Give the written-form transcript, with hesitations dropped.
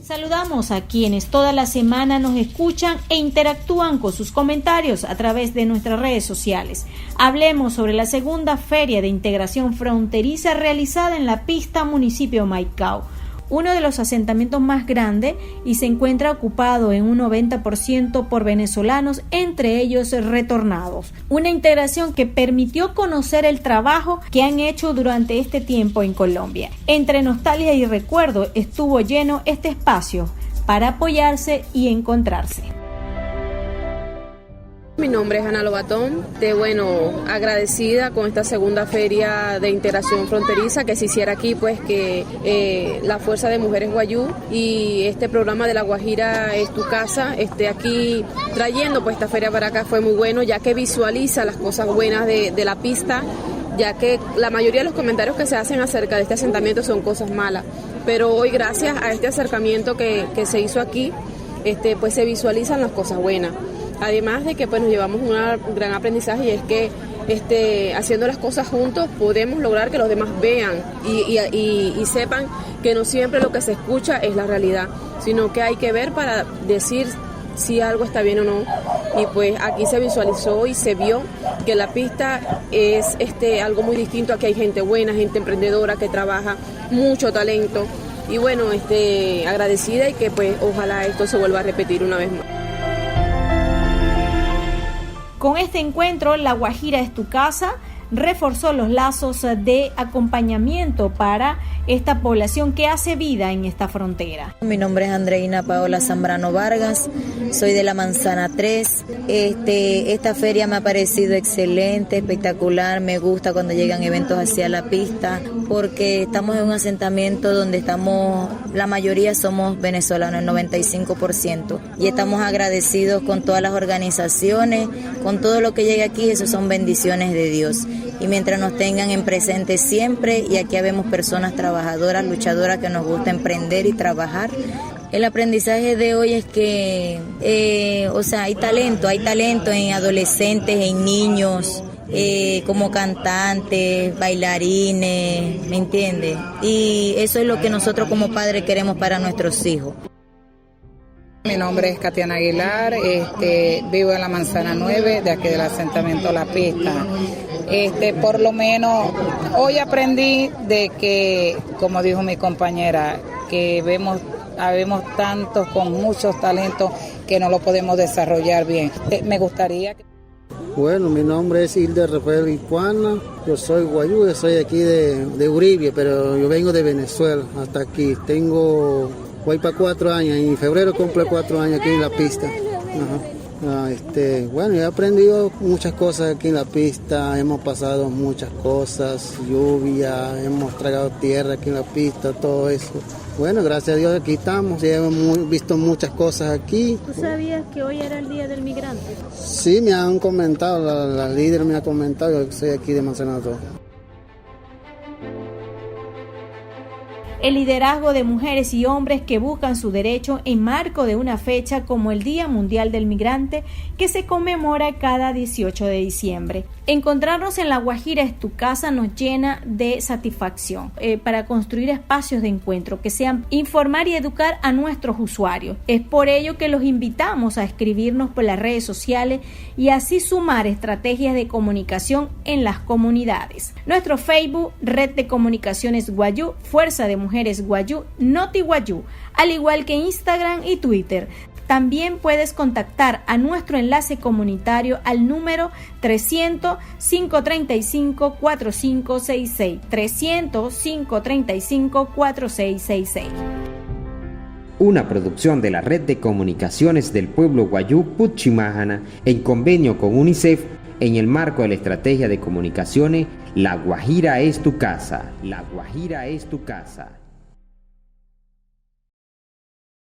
Saludamos a quienes toda la semana nos escuchan e interactúan con sus comentarios a través de nuestras redes sociales. Hablemos sobre la segunda Feria de Integración Fronteriza realizada en La Pista, municipio Maicao, uno de los asentamientos más grandes, y se encuentra ocupado en un 90% por venezolanos, entre ellos retornados. Una integración que permitió conocer el trabajo que han hecho durante este tiempo en Colombia. Entre nostalgia y recuerdo estuvo lleno este espacio para apoyarse y encontrarse. Mi nombre es Ana Lobatón, agradecida con esta segunda feria de integración fronteriza que se hiciera aquí, pues que la Fuerza de Mujeres Guayú y este programa de La Guajira es tu casa esté aquí trayendo pues esta feria para acá. Fue muy bueno, ya que visualiza las cosas buenas de la pista, ya que la mayoría de los comentarios que se hacen acerca de este asentamiento son cosas malas, pero hoy gracias a este acercamiento que se hizo aquí, pues se visualizan las cosas buenas. Además de que pues nos llevamos un gran aprendizaje, y es que haciendo las cosas juntos podemos lograr que los demás vean y sepan que no siempre lo que se escucha es la realidad, sino que hay que ver para decir si algo está bien o no. Y pues aquí se visualizó y se vio que la pista es algo muy distinto. Aquí hay gente buena, gente emprendedora que trabaja, mucho talento, y agradecida, y que pues ojalá esto se vuelva a repetir una vez más. Con este encuentro, La Guajira es tu casa reforzó los lazos de acompañamiento para esta población que hace vida en esta frontera. Mi nombre es Andreina Paola Zambrano Vargas, soy de la Manzana 3. Esta feria me ha parecido excelente, espectacular. Me gusta cuando llegan eventos hacia la pista, porque estamos en un asentamiento donde la mayoría somos venezolanos, el 95%, y estamos agradecidos con todas las organizaciones, con todo lo que llega aquí. Eso son bendiciones de Dios. Y mientras nos tengan en presente siempre, y aquí vemos personas trabajadoras, luchadoras, que nos gusta emprender y trabajar. El aprendizaje de hoy es que, hay talento en adolescentes, en niños, como cantantes, bailarines, ¿me entiendes? Y eso es lo que nosotros como padres queremos para nuestros hijos. Mi nombre es Katiana Aguilar, vivo en la Manzana 9, de aquí del asentamiento La Pista. Por lo menos hoy aprendí de que, como dijo mi compañera, que habemos tantos con muchos talentos que no lo podemos desarrollar bien. Me gustaría que... Bueno, mi nombre es Hilder Rafael Icuana, yo soy guayú, yo soy aquí de Uribe, pero yo vengo de Venezuela hasta aquí. Voy para 4 años, en febrero cumple 4 años aquí en la pista. Ajá. Yo he aprendido muchas cosas aquí en la pista, hemos pasado muchas cosas, lluvia, hemos tragado tierra aquí en la pista, todo eso. Bueno, gracias a Dios aquí estamos, ya hemos visto muchas cosas aquí. ¿Tú sabías que hoy era el Día del Migrante? Sí, me han comentado, la líder me ha comentado que soy aquí de Manzana 2. El liderazgo de mujeres y hombres que buscan su derecho en marco de una fecha como el Día Mundial del Migrante, que se conmemora cada 18 de diciembre. Encontrarnos en La Guajira es tu casa nos llena de satisfacción para construir espacios de encuentro que sean informar y educar a nuestros usuarios. Es por ello que los invitamos a escribirnos por las redes sociales y así sumar estrategias de comunicación en las comunidades. Nuestro Facebook, Red de Comunicaciones Guayú, Fuerza de Mujeres Guayú, Noti Guayú, al igual que Instagram y Twitter. También puedes contactar a nuestro enlace comunitario al número 300-535-4566, 300-535-4666. Una producción de la Red de Comunicaciones del Pueblo Guayú Puchimájana en convenio con UNICEF en el marco de la estrategia de comunicaciones La Guajira es tu casa. La Guajira es tu casa.